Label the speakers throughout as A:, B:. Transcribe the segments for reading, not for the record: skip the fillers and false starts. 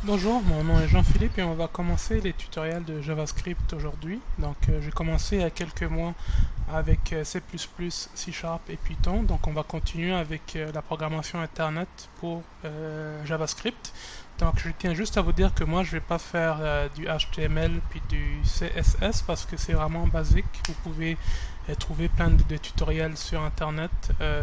A: Bonjour, mon nom est Jean-Philippe et on va commencer les tutoriels de JavaScript aujourd'hui. Donc j'ai commencé il y a quelques mois avec C++, C Sharp et Python. Donc on va continuer avec la programmation Internet pour JavaScript. Donc je tiens juste à vous dire que moi je vais pas faire du HTML puis du CSS parce que c'est vraiment basique. Vous pouvez trouver plein de tutoriels sur Internet.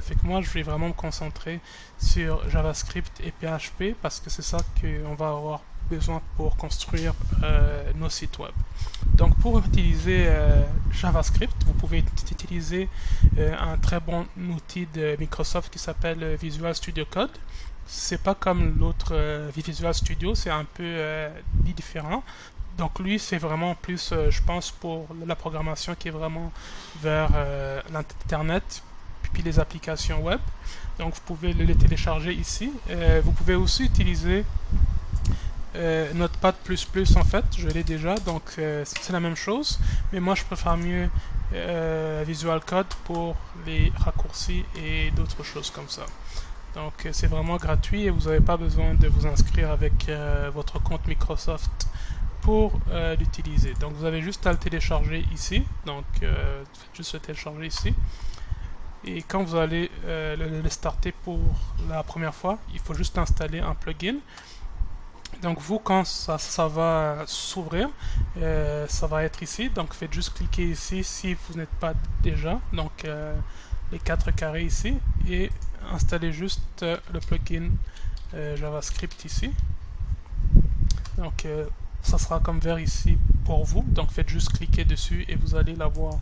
A: Fait que moi je vais vraiment me concentrer sur JavaScript et PHP parce que c'est ça qu'on va avoir besoin pour construire nos sites web. Donc pour utiliser JavaScript, vous pouvez utiliser un très bon outil de Microsoft qui s'appelle Visual Studio Code. C'est pas comme l'autre Visual Studio, c'est un peu différent. Donc lui, c'est vraiment plus, je pense, pour la programmation qui est vraiment vers l'Internet, puis les applications web. Donc vous pouvez le télécharger ici. Vous pouvez aussi utiliser Notepad++ en fait, je l'ai déjà, donc c'est la même chose. Mais moi je préfère mieux Visual Code pour les raccourcis et d'autres choses comme ça. Donc c'est vraiment gratuit et vous n'avez pas besoin de vous inscrire avec votre compte Microsoft pour l'utiliser. Donc vous avez juste à le télécharger ici. Donc faites juste le télécharger ici. Et quand vous allez le starter pour la première fois, il faut juste installer un plugin. Donc vous, quand ça va s'ouvrir, ça va être ici. Donc faites juste cliquer ici si vous n'êtes pas déjà. Donc les 4 carrés ici. Et installez juste le plugin JavaScript ici. Donc ça sera comme vert ici pour vous. Donc faites juste cliquer dessus et vous allez l'avoir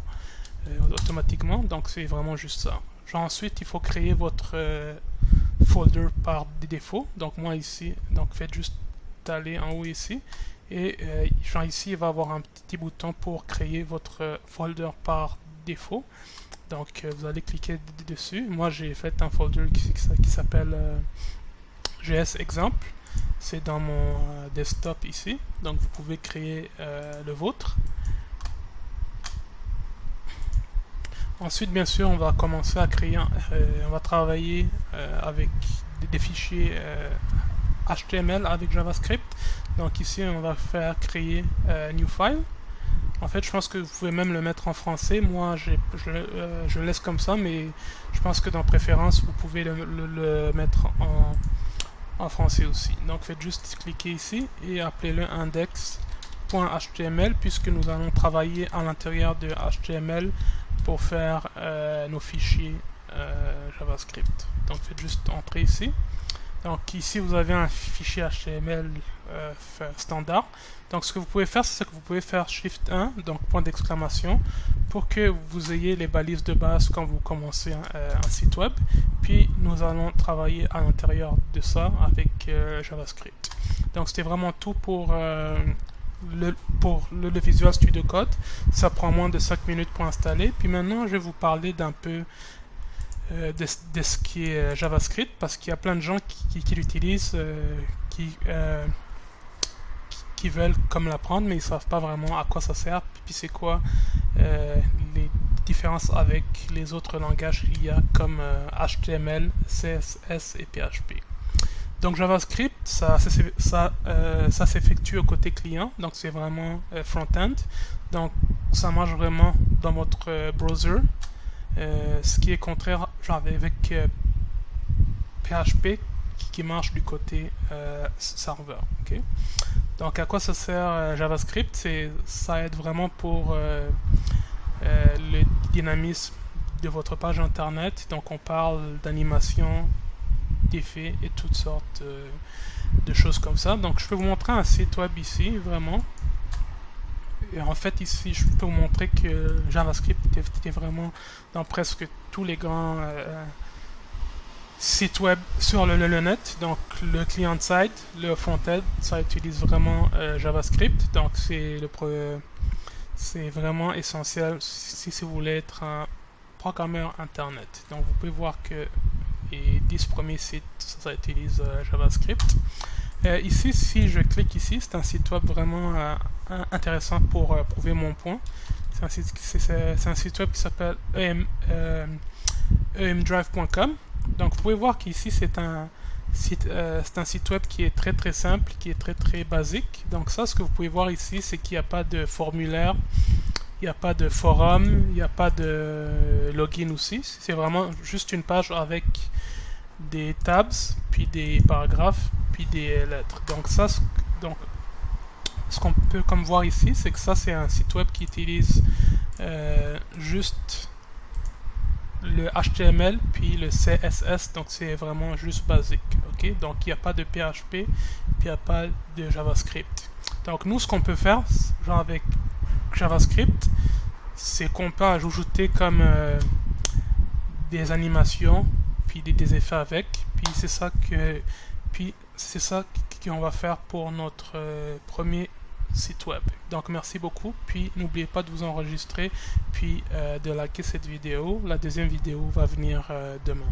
A: automatiquement. Donc c'est vraiment juste ça. Genre, ensuite, il faut créer votre folder par défaut. Donc moi ici, donc faites juste aller en haut ici. Et genre ici, il va avoir un petit bouton pour créer votre folder par défaut. Donc vous allez cliquer dessus. Moi j'ai fait un folder qui s'appelle GS Exemple. C'est dans mon desktop ici. Donc vous pouvez créer le vôtre. Ensuite, bien sûr, on va commencer à créer, on va travailler avec des fichiers HTML avec JavaScript. Donc ici, on va faire créer new file. En fait, je pense que vous pouvez même le mettre en français. Moi, je le laisse comme ça, mais je pense que dans préférence, vous pouvez le mettre en français aussi. Donc faites juste cliquer ici et appelez-le index.html puisque nous allons travailler à l'intérieur de HTML pour faire nos fichiers JavaScript. Donc faites juste entrer ici. Donc ici vous avez un fichier HTML standard. Donc ce que vous pouvez faire, c'est que vous pouvez faire Shift 1, donc point d'exclamation, pour que vous ayez les balises de base quand vous commencez un site web. Puis nous allons travailler à l'intérieur de ça avec JavaScript. Donc c'était vraiment tout pour le Visual Studio Code. Ça prend moins de 5 minutes pour installer. Puis maintenant, je vais vous parler d'un peu de ce qui est JavaScript, parce qu'il y a plein de gens qui l'utilisent, qui veulent comme l'apprendre, mais ils ne savent pas vraiment à quoi ça sert, puis c'est quoi les différences avec les autres langages qu'il y a comme HTML, CSS et PHP. Donc JavaScript, ça s'effectue au côté client, donc c'est vraiment front-end. Donc ça marche vraiment dans votre browser, ce qui est contraire genre avec PHP qui marche du côté serveur. Okay? Donc à quoi ça sert JavaScript? Ça aide vraiment pour le dynamisme de votre page internet. Donc on parle d'animation, d'effets et toutes sortes de choses comme ça. Donc je peux vous montrer un site web ici, vraiment. Et en fait ici je peux vous montrer que JavaScript était vraiment dans presque tous les grands sites web sur le net. Donc le client-side, le front-end, ça utilise vraiment JavaScript. Donc c'est vraiment essentiel si vous voulez être un programmeur internet. Donc vous pouvez voir que les 10 premiers sites, ça utilise JavaScript. Ici, si je clique ici, c'est un site web vraiment intéressant pour prouver mon point. C'est un site web qui s'appelle emdrive.com. Donc vous pouvez voir qu'ici c'est un c'est un site web qui est très simple, qui est très basique. Donc ça, ce que vous pouvez voir ici, c'est qu'il n'y a pas de formulaire, il n'y a pas de forum, il n'y a pas de login aussi. C'est vraiment juste une page avec des tabs, puis des paragraphes, puis des lettres. Donc ça, ce qu'on peut comme voir ici, c'est que ça, c'est un site web qui utilise juste le HTML puis le CSS, donc c'est vraiment juste basique. Ok, donc il n'y a pas de PHP, puis il n'y a pas de JavaScript. Donc nous, ce qu'on peut faire, genre avec JavaScript, c'est qu'on peut ajouter comme des animations, puis des effets avec, puis c'est ça qu'on va faire pour notre premier site web. Donc merci beaucoup, puis n'oubliez pas de vous enregistrer, puis de liker cette vidéo. La deuxième vidéo va venir demain.